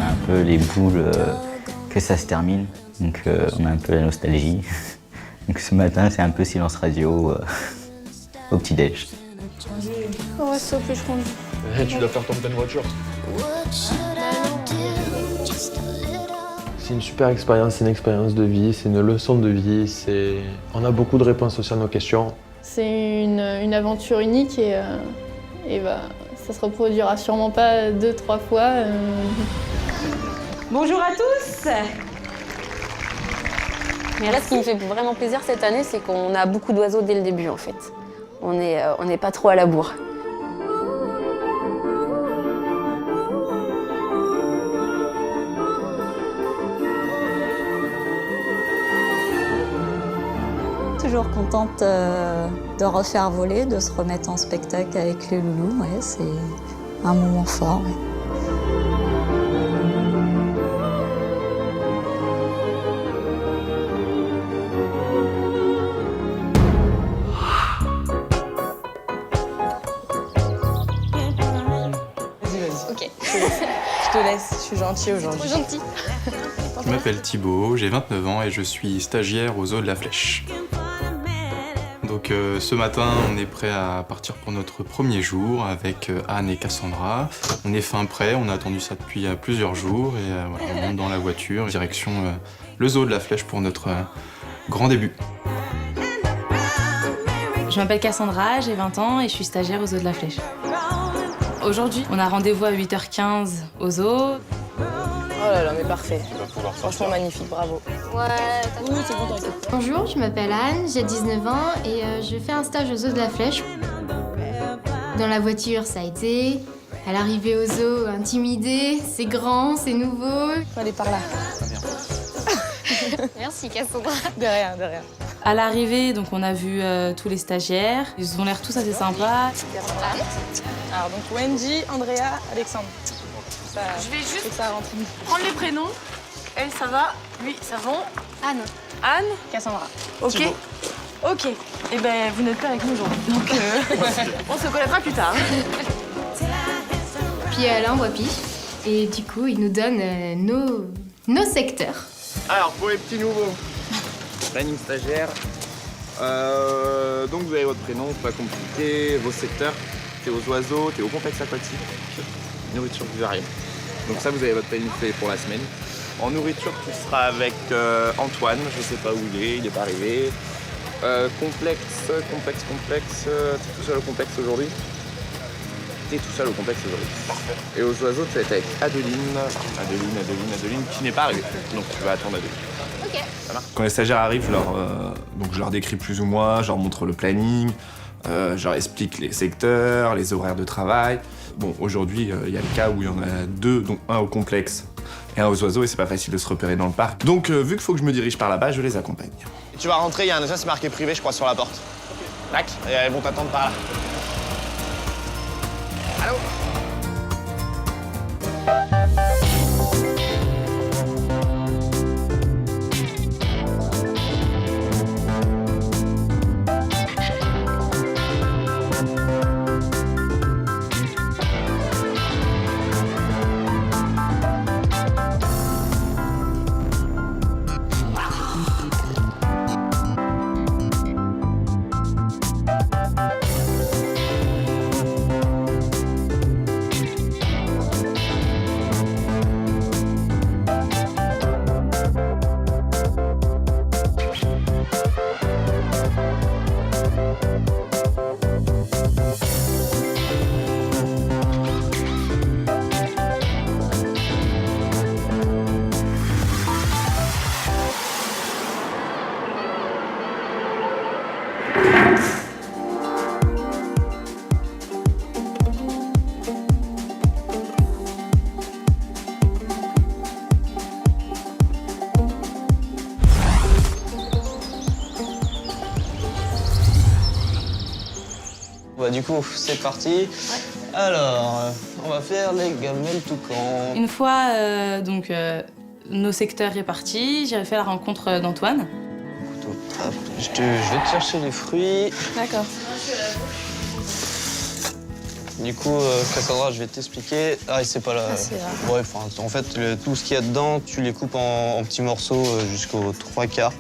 Un peu les boules que ça se termine, donc on a un peu la nostalgie. Donc ce matin, c'est un peu silence radio au petit-déj. Oh, s'il te plaît, je conduis. Tu dois faire ton pleine voiture. C'est une super expérience, c'est une expérience de vie, c'est une leçon de vie. On a beaucoup de réponses aussi à nos questions. C'est une aventure unique et ça se reproduira sûrement pas 2-3 fois. Bonjour à tous. Mais là, ce qui me fait vraiment plaisir cette année, c'est qu'on a beaucoup d'oiseaux dès le début, en fait. On n'est pas trop à la bourre. Toujours contente de refaire voler, de se remettre en spectacle avec les loulous. Ouais, c'est un moment fort. Ouais. Ok. Je te laisse, je suis gentille aujourd'hui. Trop gentil. Je m'appelle Thibaut, j'ai 29 ans et je suis stagiaire au Zoo de la Flèche. Donc ce matin, on est prêt à partir pour notre premier jour avec Anne et Cassandra. On est fin prêt, on a attendu ça depuis plusieurs jours et voilà, on monte dans la voiture, direction le Zoo de la Flèche pour notre grand début. Je m'appelle Cassandra, j'ai 20 ans et je suis stagiaire au Zoo de la Flèche. Aujourd'hui, on a rendez-vous à 8h15 au zoo. Oh là là, mais parfait. Franchement magnifique, bravo. Ouais, Oui, c'est bon, t'inquiète. Bonjour, je m'appelle Anne, j'ai 19 ans et je fais un stage au Zoo de la Flèche. Dans la voiture, ça a été. À l'arrivée au zoo, intimidée, c'est grand, c'est nouveau. Faut aller par là. Merci Cassandra. De rien, de rien. À l'arrivée, donc on a vu tous les stagiaires. Ils ont l'air tous assez sympas. Alors donc Wendy, Andrea, Alexandre. Je vais juste ça rentre. prendre les prénoms. Elle, ça va. Lui, ça va. Anne. Anne. Cassandra. Ok. Ok. Eh ben, vous n'êtes pas avec nous aujourd'hui. Donc, on se connaîtra plus tard. Puis là, on voit Pif. Et du coup, il nous donne nos secteurs. Alors, pour les petits nouveaux, planning stagiaire. Donc, vous avez votre prénom, pas compliqué, vos secteurs. T'es aux oiseaux, t'es au complexe aquatique, nourriture vivarium. Donc ça, vous avez votre planning fait pour la semaine. En nourriture, tu seras avec Antoine, je sais pas où il est pas arrivé. Complexe, t'es tout seul au complexe aujourd'hui. T'es tout seul au complexe aujourd'hui. Parfait. Et aux oiseaux, tu vas être avec Adeline, qui n'est pas arrivée. Donc tu vas attendre Adeline. Ok. Ça marche. Quand les stagiaires arrivent, je leur décris plus ou moins, je leur montre le planning, je leur explique les secteurs, les horaires de travail. Bon, aujourd'hui, il y a le cas où il y en a deux, dont un au complexe et un aux oiseaux, et c'est pas facile de se repérer dans le parc. Donc, vu qu'il faut que je me dirige par là-bas, je les accompagne. Et tu vas rentrer, il y a un espace marqué privé, je crois, sur la porte. Tac, et elles vont t'attendre par là. Allô ? Bah, du coup, c'est parti. Ouais. Alors, on va faire les gamelles toucans. Une fois nos secteurs répartis, j'ai fait la rencontre d'Antoine. Hop, je vais te chercher les fruits. D'accord. Du coup, Cassandra, je vais t'expliquer. Ah, c'est pas là. Ouais, en fait, tout ce qu'il y a dedans, tu les coupes en petits morceaux jusqu'aux 3/4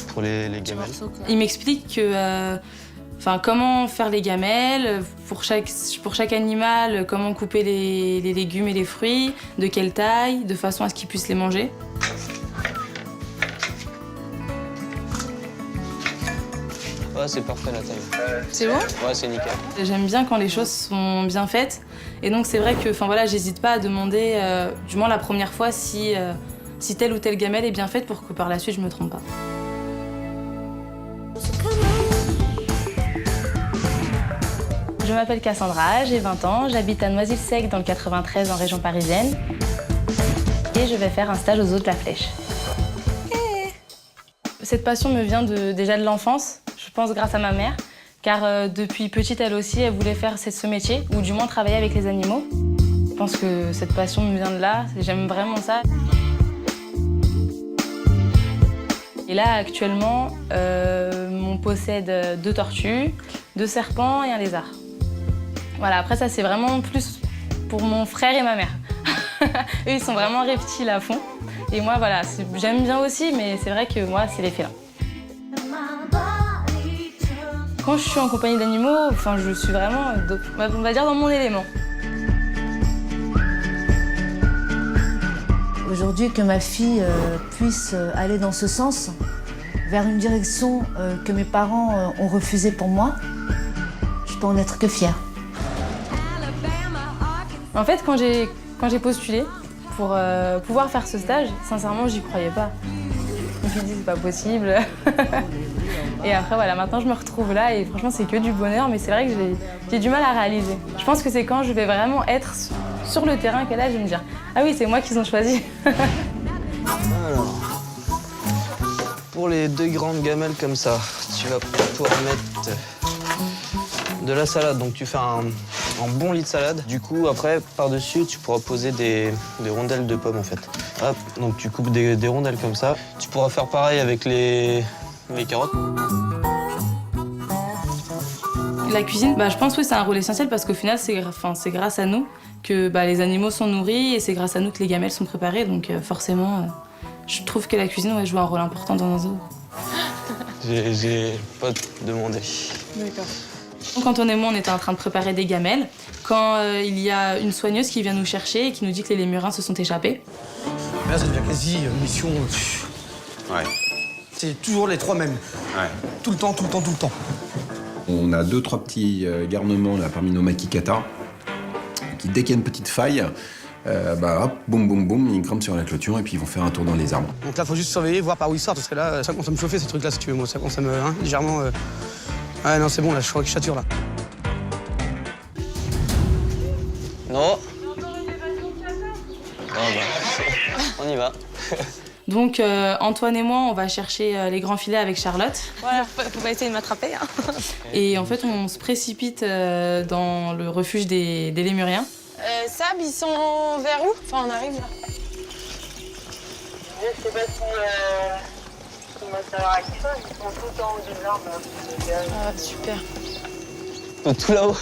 pour les gamelles. Il m'explique que, comment faire les gamelles, pour chaque animal, comment couper les légumes et les fruits, de quelle taille, de façon à ce qu'ils puissent les manger. Ouais, c'est parfait la taille. C'est bon? Ouais, c'est nickel. J'aime bien quand les choses sont bien faites. Et donc c'est vrai que j'hésite pas à demander, du moins la première fois, si telle ou telle gamelle est bien faite pour que par la suite je me trompe pas. Je m'appelle Cassandra, j'ai 20 ans, j'habite à Noisy-le-Sec dans le 93 en région parisienne. Et je vais faire un stage aux Eaux de la Flèche. Cette passion me vient déjà de l'enfance, je pense grâce à ma mère, car depuis petite, elle aussi, elle voulait faire ce métier, ou du moins travailler avec les animaux. Je pense que cette passion me vient de là, j'aime vraiment ça. Et là, actuellement, on possède 2 tortues, 2 serpents et un lézard. Voilà, après ça, c'est vraiment plus pour mon frère et ma mère. Eux, ils sont vraiment reptiles à fond. Et moi, voilà, j'aime bien aussi, mais c'est vrai que moi, c'est les félins. Quand je suis en compagnie d'animaux, je suis vraiment, on va dire, dans mon élément. Aujourd'hui, que ma fille puisse aller dans ce sens, vers une direction que mes parents ont refusée pour moi, je peux en être que fière. En fait, quand j'ai postulé pour pouvoir faire ce stage, sincèrement, j'y croyais pas. Je me suis dit, c'est pas possible. Et après, voilà, maintenant, je me retrouve là et franchement, c'est que du bonheur, mais c'est vrai que j'ai du mal à réaliser. Je pense que c'est quand je vais vraiment être sur le terrain que là, je vais me dire, ah oui, c'est moi qu'ils ont choisi. Alors, pour les 2 grandes gamelles comme ça, tu vas pouvoir mettre de la salade. Donc tu fais un bon lit de salade. Du coup, après, par-dessus, tu pourras poser des rondelles de pommes, en fait. Hop, donc tu coupes des rondelles comme ça. Tu pourras faire pareil avec les carottes. La cuisine, je pense que c'est un rôle essentiel parce qu'au final, c'est grâce à nous que les animaux sont nourris et c'est grâce à nous que les gamelles sont préparées. Donc forcément, je trouve que la cuisine joue un rôle important dans un zoo. J'ai pas demandé. D'accord. Quand on et moi, on était en train de préparer des gamelles, quand il y a une soigneuse qui vient nous chercher et qui nous dit que les lémurins se sont échappés. Là, ça devient quasi mission. Ouais. C'est toujours les 3 mêmes. Ouais. Tout le temps. On a 2-3 petits garnements là parmi nos makikata qui, dès qu'il y a une petite faille, hop, boum, boum, boum, ils grimpent sur la clôture et puis ils vont faire un tour dans les arbres. Donc là, faut juste surveiller, voir par où ils sortent, parce que là, ça commence à me chauffer ces trucs-là, si tu veux, moi. Ça commence à me légèrement. Ah non, c'est bon, là, je crois que je sature, là. Non. On y va. Donc Antoine et moi, on va chercher les grands filets avec Charlotte. Voilà, faut pas essayer de m'attraper. Et en fait, on se précipite dans le refuge des lémuriens. Sab, ils sont vers où? Enfin, on arrive là. Je sais pas si va savoir à qui ça, ils sont tout en haut des arbres. Ah, super. Tout là-haut.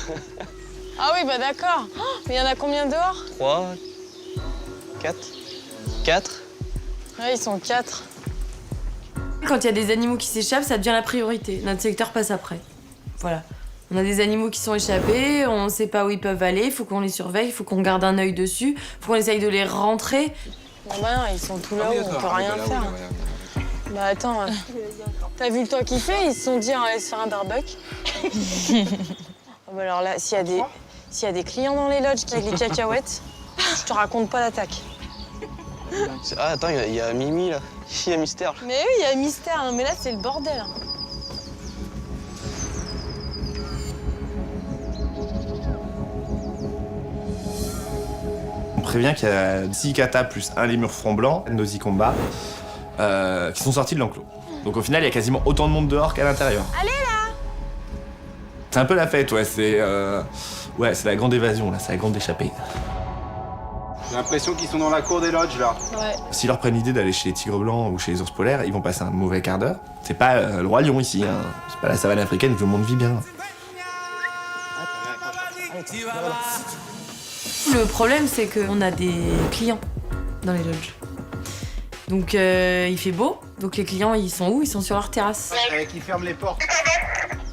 Ah oui, d'accord. Oh, mais il y en a combien dehors? 3, 4. 4. Ouais, ils sont 4. Quand il y a des animaux qui s'échappent, ça devient la priorité. Notre secteur passe après. Voilà. On a des animaux qui sont échappés, on ne sait pas où ils peuvent aller, il faut qu'on les surveille, il faut qu'on garde un œil dessus, il faut qu'on essaye de les rentrer. Non, non, ils sont tout là-haut, on peut rien faire. Bah attends, t'as vu le temps qu'il fait? Ils se sont dit, on va aller se faire un barbecue. Bah alors là, s'il y a des clients dans les lodges avec les cacahuètes, je te raconte pas l'attaque. Ah, attends, il y a Mimi, là. Il y a Mystère. Mais oui, il y a Mystère, hein, mais là, c'est le bordel. On prévient qu'il y a 6 katas plus un lémur front blanc, Nosy Combat, qui sont sortis de l'enclos. Donc au final, il y a quasiment autant de monde dehors qu'à l'intérieur. Allez, là! C'est un peu la fête, ouais. C'est la grande évasion, là. C'est la grande échappée. J'ai l'impression qu'ils sont dans la cour des lodges, là. Ouais. S'ils leur prennent l'idée d'aller chez les tigres blancs ou chez les ours polaires, ils vont passer un mauvais quart d'heure. C'est pas le roi lion ici, hein. C'est pas la savane africaine, tout le monde vit bien. Le problème, c'est qu'on a des clients dans les lodges. Donc il fait beau, donc les clients ils sont où? Ils sont sur leur terrasse. Qui ferme les portes.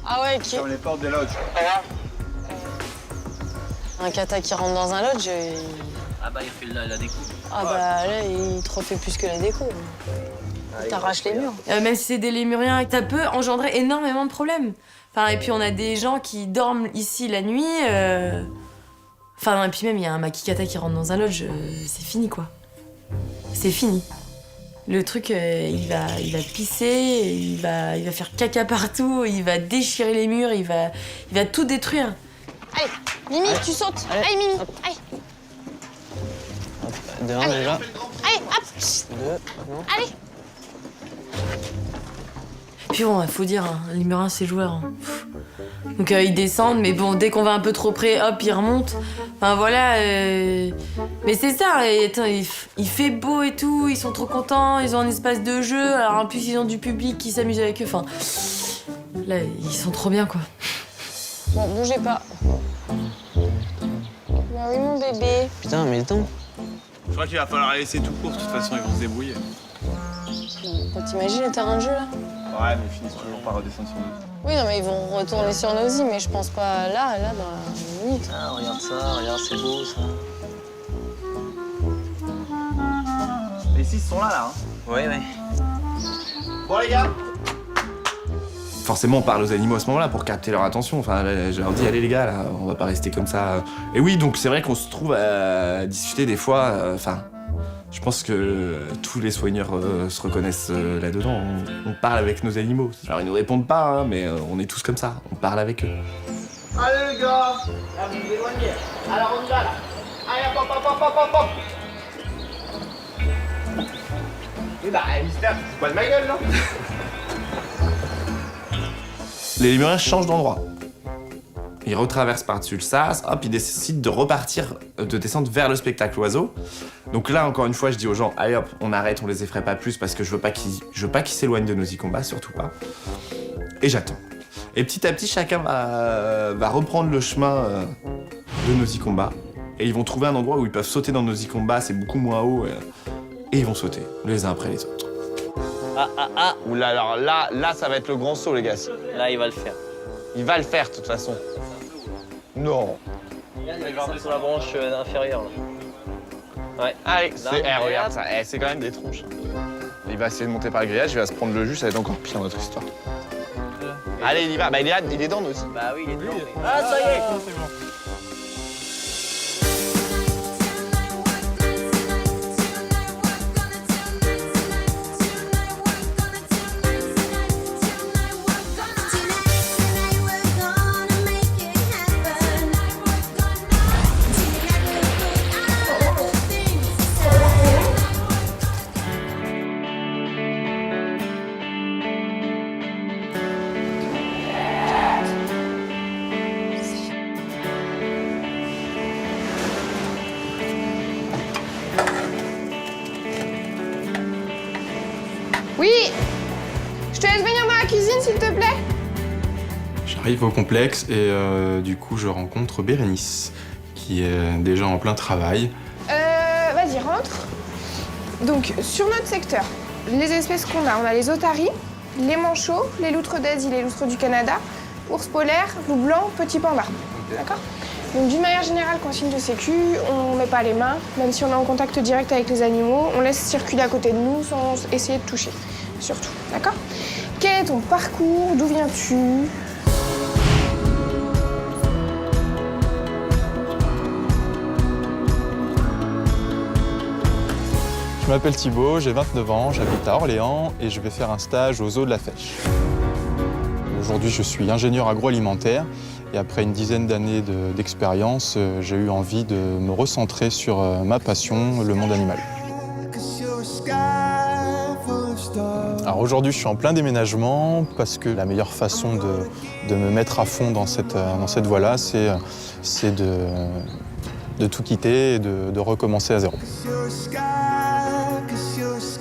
Ah ouais, qui ferme les portes des lodges. Un cata qui rentre dans un lodge, Ah bah il fait la déco. ah bah là, il te refait plus que la déco. Il t'arrache les murs. Même si c'est des lémuriens, ça peut engendrer énormément de problèmes. Enfin, et puis on a des gens qui dorment ici la nuit. Enfin, et puis même il y a un makikata qui rentre dans un lodge, c'est fini quoi. C'est fini. Le truc, il va pisser, il va faire caca partout, il va déchirer les murs, il va tout détruire. Allez, Mimi, tu sautes. Allez, Mimi, allez. Hop, de 1 déjà. Allez, hop. 2, non. Allez. Puis bon, il faut dire, hein, les lémuriens, c'est joueur. Hein. Donc ils descendent, mais bon, dès qu'on va un peu trop près, hop, ils remontent. Enfin voilà. Mais c'est ça, et, attends, il fait beau et tout, ils sont trop contents, ils ont un espace de jeu, alors en plus ils ont du public qui s'amuse avec eux. Enfin, là, ils sont trop bien quoi. Bon, bougez pas. Bah oui, mon bébé. Putain, mais attends. Je crois qu'il va falloir laisser tout court, de toute façon ils vont se débrouiller. T'imagines le terrain de jeu là? Ouais, mais ils finissent toujours par redescendre sur nous. Oui, non, mais ils vont retourner sur nos îles, mais je pense pas là dans la minute. Ah, regarde ça, regarde, c'est beau ça. Les 6 sont là, hein. Ouais. Bon, les gars. Forcément, on parle aux animaux à ce moment-là pour capter leur attention. Enfin, là, je leur dis, allez les gars, là, on va pas rester comme ça. Et oui, donc c'est vrai qu'on se trouve à discuter des fois. Enfin, je pense que tous les soigneurs se reconnaissent là-dedans. On parle avec nos animaux. Alors ils nous répondent pas, hein, mais on est tous comme ça. On parle avec eux. Allez, les gars. Là, vous vous éloignez. Alors, on y va, là. Allez, hop. Oui, bah, mystère, c'est pas de ma gueule, là. Les lémuriens changent d'endroit. Ils retraversent par-dessus le sas, hop, ils décident de repartir, de descendre vers le spectacle oiseau. Donc là, encore une fois, je dis aux gens, allez hop, on arrête, on les effraie pas plus parce que je veux pas qu'ils s'éloignent de Nosy-Combat, surtout pas. Et j'attends. Et petit à petit, chacun va reprendre le chemin de Nosy-Combat. Et ils vont trouver un endroit où ils peuvent sauter dans Nosy-Combat, c'est beaucoup moins haut. Et ils vont sauter, les uns après les autres. Ah. Oula, alors là, ça va être le grand saut, les gars. Là, il va le faire. Il va le faire, de toute façon. Non. Il va sur la branche inférieure, là. Ouais. Allez, Là, regarde ça. C'est quand même des tronches. Il va essayer de monter par le grillage, il va se prendre le jus, ça va être encore pire dans notre histoire. Allez, il y va. Bah, il est dans nous aussi. Bah oui, il est dedans. Ah, ça y est. C'est bon. Oui. Je te laisse venir dans la cuisine, s'il te plaît. J'arrive au complexe et du coup je rencontre Bérénice, qui est déjà en plein travail. Vas-y, rentre. Donc, sur notre secteur, les espèces qu'on a, on a les otaries, les manchots, les loutres d'Asie, les loutres du Canada, ours polaire, loup blanc, petit panda. D'accord? Donc, d'une manière générale, consigne de sécu, on met pas les mains, même si on est en contact direct avec les animaux, on laisse circuler à côté de nous sans essayer de toucher, surtout. D'accord? Quel est ton parcours? D'où viens-tu? Je m'appelle Thibaut, j'ai 29 ans, j'habite à Orléans et je vais faire un stage au zoo de la Flèche. Aujourd'hui, je suis ingénieur agroalimentaire et après une dizaine d'années d'expérience, j'ai eu envie de me recentrer sur ma passion, le monde animal. Alors aujourd'hui, je suis en plein déménagement parce que la meilleure façon de me mettre à fond dans cette voie-là, c'est de tout quitter et de recommencer à zéro.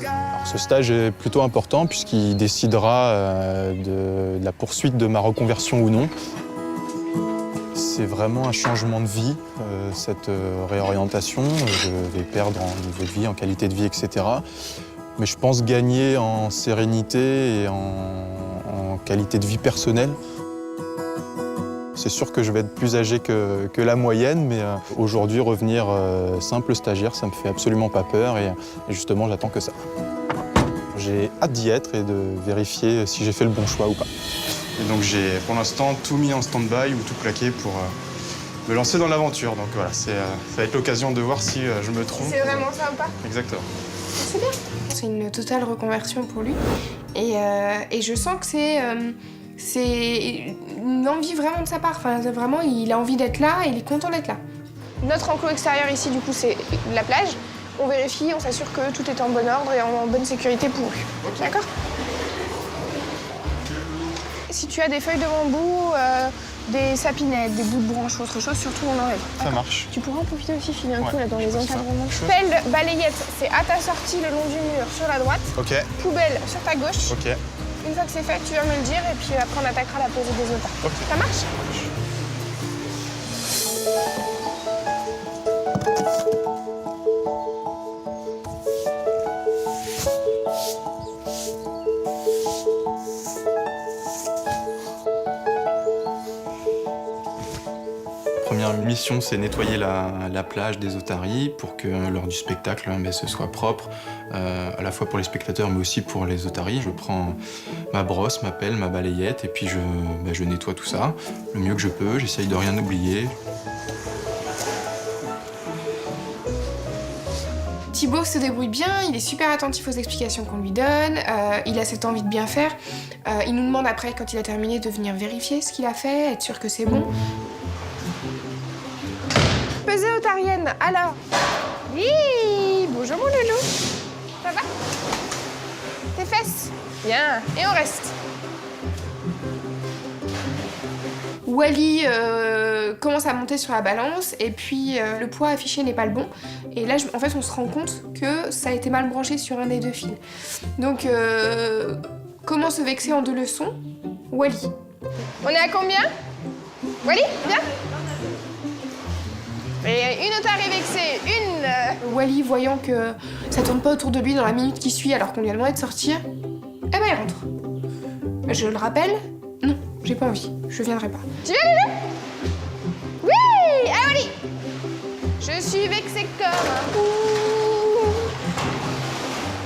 Alors, ce stage est plutôt important puisqu'il décidera de la poursuite de ma reconversion ou non. C'est vraiment un changement de vie, cette réorientation. Je vais perdre en niveau de vie, en qualité de vie, etc. Mais je pense gagner en sérénité et en qualité de vie personnelle. C'est sûr que je vais être plus âgé que la moyenne, mais aujourd'hui, revenir simple stagiaire, ça me fait absolument pas peur et justement, j'attends que ça. J'ai hâte d'y être et de vérifier si j'ai fait le bon choix ou pas. Et donc j'ai pour l'instant tout mis en stand-by ou tout plaqué pour me lancer dans l'aventure. Donc voilà, ça va être l'occasion de voir si je me trompe. C'est vraiment ça ou pas? Exactement. C'est bien. C'est une totale reconversion pour lui. Et je sens que c'est une envie vraiment de sa part. Enfin, vraiment, il a envie d'être là et il est content d'être là. Notre enclos extérieur ici, du coup, c'est la plage. On vérifie, on s'assure que tout est en bon ordre et en bonne sécurité pour lui. Okay. D'accord? Si tu as des feuilles de bambou, des sapinettes, des bouts de branches ou autre chose, surtout on enlève. Ça marche. Tu pourras en profiter aussi, filer un coup là, dans les encadrements. Pelle, balayette, c'est à ta sortie le long du mur sur la droite. Ok. Poubelle sur ta gauche. Ok. Une fois que c'est fait, tu vas me le dire et puis après on attaquera la posée des otaries. Ok. Ça marche? Première mission, c'est nettoyer la plage des otaries pour que lors du spectacle, ce soit propre, à la fois pour les spectateurs mais aussi pour les otaries. Je prends ma brosse, ma pelle, ma balayette et puis je nettoie tout ça le mieux que je peux. J'essaye de rien oublier. Thibaut se débrouille bien, il est super attentif aux explications qu'on lui donne, il a cette envie de bien faire. Il nous demande après, quand il a terminé, de venir vérifier ce qu'il a fait, être sûr que c'est bon. Pesée otarienne, alors. Oui, bonjour mon loulou. Ça va? Tes fesses? Bien, et on reste. Wally commence à monter sur la balance et puis le poids affiché n'est pas le bon. Et là, en fait, on se rend compte que ça a été mal branché sur un des deux fils. Donc, comment se vexer en 2 leçons? Wally. On est à combien? Wally, viens. Et une otarie vexée, une... Wally, voyant que ça tourne pas autour de lui dans la minute qui suit alors qu'on lui a demandé de sortir, eh ben il rentre. Je le rappelle, non, j'ai pas envie, je viendrai pas. Tu viens, Loulou? Oui! Ah, Wally! Je suis vexée comme un fou.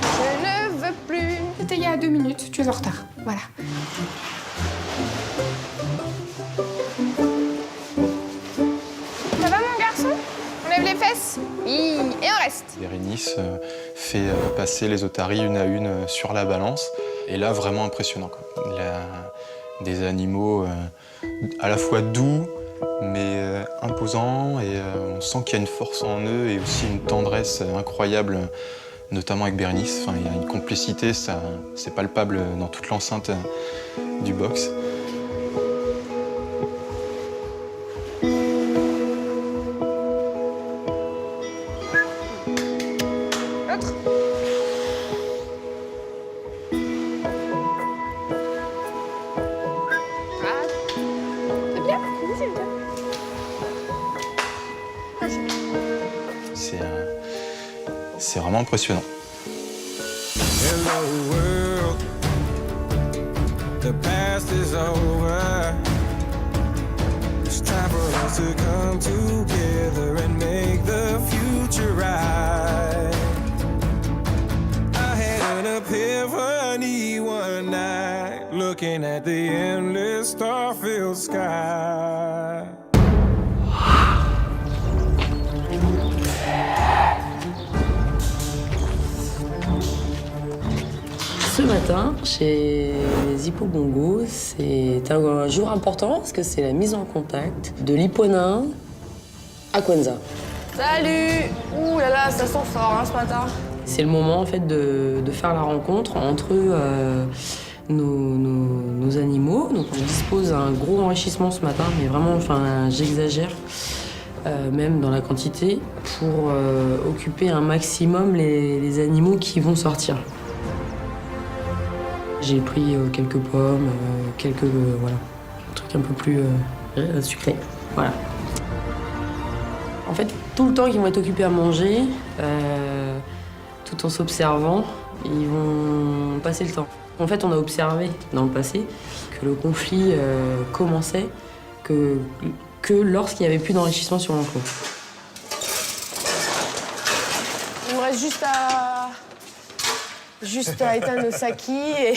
Je ne veux plus. C'était il y a 2 minutes, tu es en retard, voilà. Ça va mon garçon? On lève les fesses? Oui, et on reste. Bérénice fait passer les otaries une à une sur la balance. Et là, vraiment impressionnant, quoi. Il a des animaux à la fois doux, mais imposants. Et on sent qu'il y a une force en eux et aussi une tendresse incroyable, notamment avec Bérénice. Enfin, il y a une complicité, c'est palpable dans toute l'enceinte du box. C'est vraiment impressionnant. Hello world, the past is over. It's time for us to come together and make the future right. I had an epiphany one night, looking at the endless star-filled sky. Ce matin, chez les Hippobongos, c'est un jour important parce que c'est la mise en contact de l'hipponain Aquenza. Salut! Ouh là là, ça sent fort ce matin. C'est le moment en fait de faire la rencontre entre nos animaux. Donc on dispose d'un gros enrichissement ce matin, mais vraiment, enfin, j'exagère. Même dans la quantité, pour occuper un maximum les animaux qui vont sortir. J'ai pris quelques pommes, voilà, un truc un peu plus sucré. Voilà. En fait, tout le temps qu'ils vont être occupés à manger, tout en s'observant, ils vont passer le temps. En fait, on a observé dans le passé que le conflit commençait que lorsqu'il n'y avait plus d'enrichissement sur l'enclos. Il me reste juste à éteindre le saki et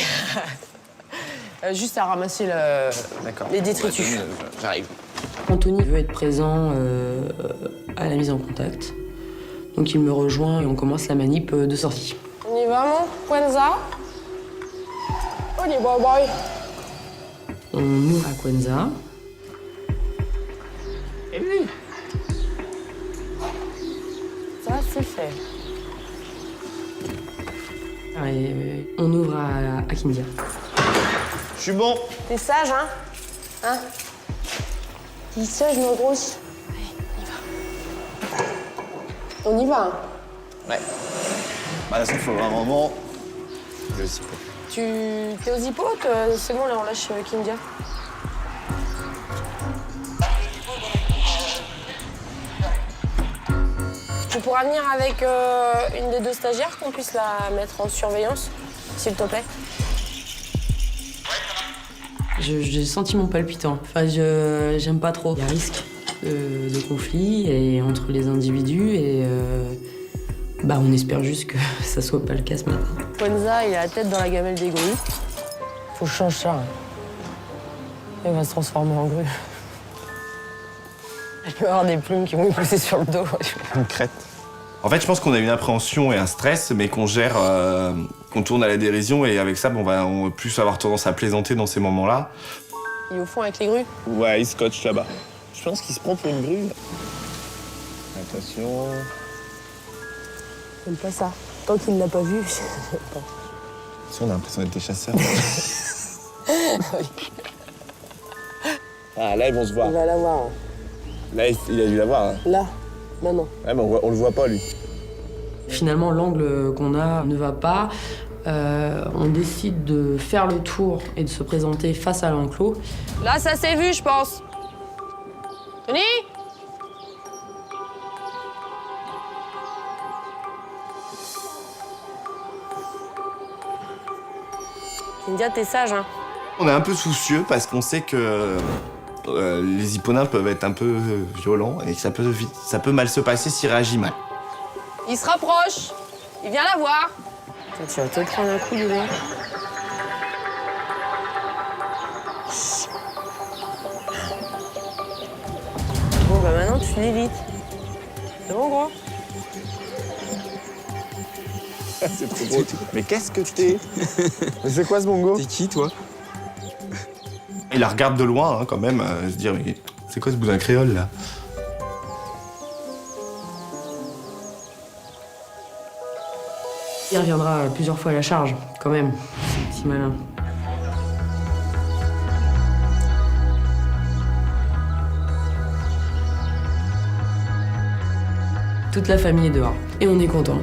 juste à ramasser les détritus. J'arrive. Anthony veut être présent à la mise en contact. Donc il me rejoint et on commence la manip de sortie. On y va, mon Kwanza. On y va, boy. On ouvre à Kwanza. Et lui. Ça, c'est fait. Et on ouvre à Kindia. Je suis bon. T'es sage, hein? Hein? T'es sage, ma grosse. Allez, on y va. On y va, hein? Ouais. Bah, de toute façon, il faut un moment. Le zippo. T'es aux hippotes? C'est bon, là, on lâche Kindia. Tu pourras venir avec une des deux stagiaires qu'on puisse la mettre en surveillance, s'il te plaît. J'ai senti mon palpitant. Enfin, j'aime pas trop. Il y a risque de conflit et entre les individus et on espère juste que ça soit pas le cas ce matin. Kwanza, il a la tête dans la gamelle des grues. Faut que je change ça. Il va se transformer en grue. Il va y avoir des plumes qui vont lui pousser sur le dos. Une crête. En fait, je pense qu'on a une appréhension et un stress, mais qu'on gère, qu'on tourne à la dérision, et avec ça, on va plus avoir tendance à plaisanter dans ces moments-là. Il est au fond avec les grues. Ouais, il scotche là-bas. Je pense qu'il se prend pour une grue. Attention. J'aime pas ça. Tant qu'il ne l'a pas vu, je sais pas. Si, on a l'impression d'être des chasseurs. Ah, là, ils vont se voir. Il va la voir. Hein. Là, il a dû la voir. Hein. Là, maintenant. Ouais, mais on le voit pas, lui. Finalement, l'angle qu'on a ne va pas. On décide de faire le tour et de se présenter face à l'enclos. Là, ça s'est vu, je pense. Tony? Kindia, t'es sage, hein? On est un peu soucieux parce qu'on sait que les hipponains peuvent être un peu violents et que ça peut mal se passer s'il réagit mal. Il se rapproche. Il vient la voir. Tu vas te prendre un coup, dedans. Bon, bah maintenant, tu l'évites. C'est bon, gros? C'est trop drôle. Mais qu'est-ce que t'es? Mais c'est quoi ce bongo? T'es qui, toi? Il la regarde de loin, hein, quand même, se dire, mais c'est quoi ce boudin créole, là? Il reviendra plusieurs fois à la charge, quand même. C'est si malin. Toute la famille est dehors. Et on est content.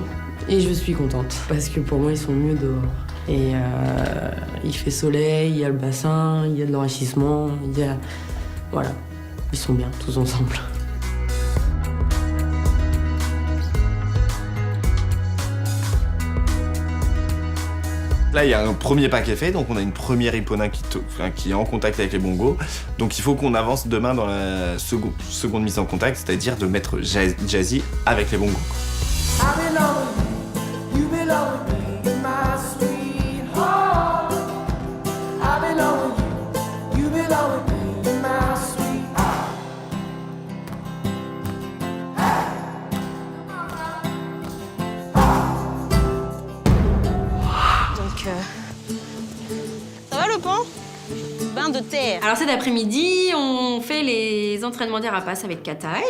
Et je suis contente. Parce que pour moi, ils sont mieux dehors. Et il fait soleil, il y a le bassin, il y a de l'enrichissement, il y a... Voilà. Ils sont bien, tous ensemble. Là, il y a un premier pas qui est fait, donc on a une première hipponin qui est en contact avec les bongos. Donc il faut qu'on avance demain dans la seconde mise en contact, c'est-à-dire de mettre Jazzy avec les bongos. Ça va le pan? Bain de terre. Alors cet après-midi, on fait les entraînements des rapaces avec Kataï.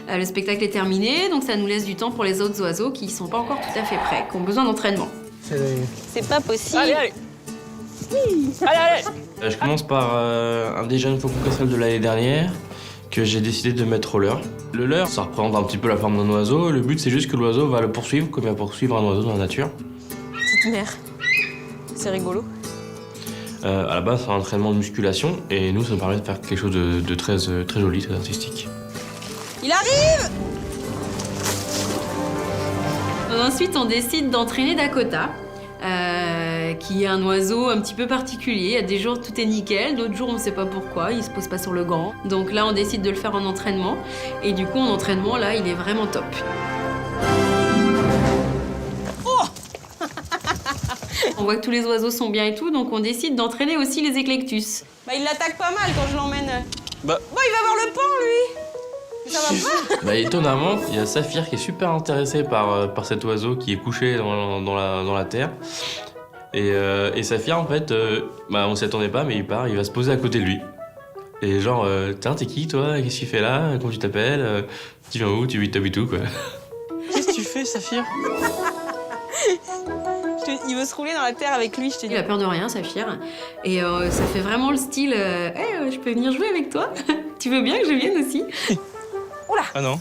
Le spectacle est terminé, donc ça nous laisse du temps pour les autres oiseaux qui sont pas encore tout à fait prêts, qui ont besoin d'entraînement. C'est pas possible. Allez, allez. Allez, allez. Je commence par un des jeunes faucons casserelles de l'année dernière que j'ai décidé de mettre au leurre. Le leurre, ça représente un petit peu la forme d'un oiseau. Le but, c'est juste que l'oiseau va le poursuivre comme il va poursuivre un oiseau dans la nature. Petite mère. C'est rigolo. À la base, c'est un entraînement de musculation et nous, ça nous permet de faire quelque chose de très, très joli, très artistique. Il arrive! Ensuite, on décide d'entraîner Dakota, qui est un oiseau un petit peu particulier. Il y a des jours, tout est nickel, d'autres jours, on ne sait pas pourquoi, il se pose pas sur le gant. Donc là, on décide de le faire en entraînement. Et du coup, en entraînement, là, il est vraiment top. On voit que tous les oiseaux sont bien et tout, donc on décide d'entraîner aussi les éclectus. Bah, il l'attaque pas mal quand je l'emmène. Bon, il va voir le pan, lui. Ça va pas? Bah, étonnamment, il y a Saphir qui est super intéressé par cet oiseau qui est couché dans la terre. Et Saphir, en fait, on s'y attendait pas, mais il part, il va se poser à côté de lui. Et genre, tiens, t'es qui toi? Qu'est-ce que tu fais là? Comment tu t'appelles? Tu viens où? Tu habites où quoi? Qu'est-ce que tu fais, Saphir? Il veut se rouler dans la terre avec lui, je te dis. Il a peur de rien, Saphir. Et ça fait vraiment le style hey, je peux venir jouer avec toi? Tu veux bien que je vienne aussi? Oula! Ah non.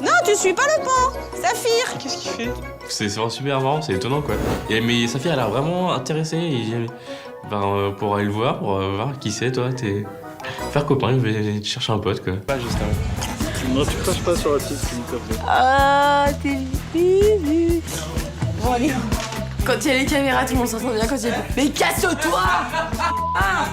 Non, tu suis pas le pan! Saphir! Qu'est-ce qu'il fait? C'est vraiment super marrant, c'est étonnant quoi. Mais Saphir, elle a vraiment intéressé. Pour aller le voir, pour voir qui c'est toi. Faire copain, il veut te chercher un pote quoi. Pas juste un. Non, tu craches pas sur la petite fille, s'il te plaît. Ah, t'es vite. Bon, allez. Quand il y a les caméras, tout le monde s'entend bien. Quand il y a... Mais casse-toi! Ah!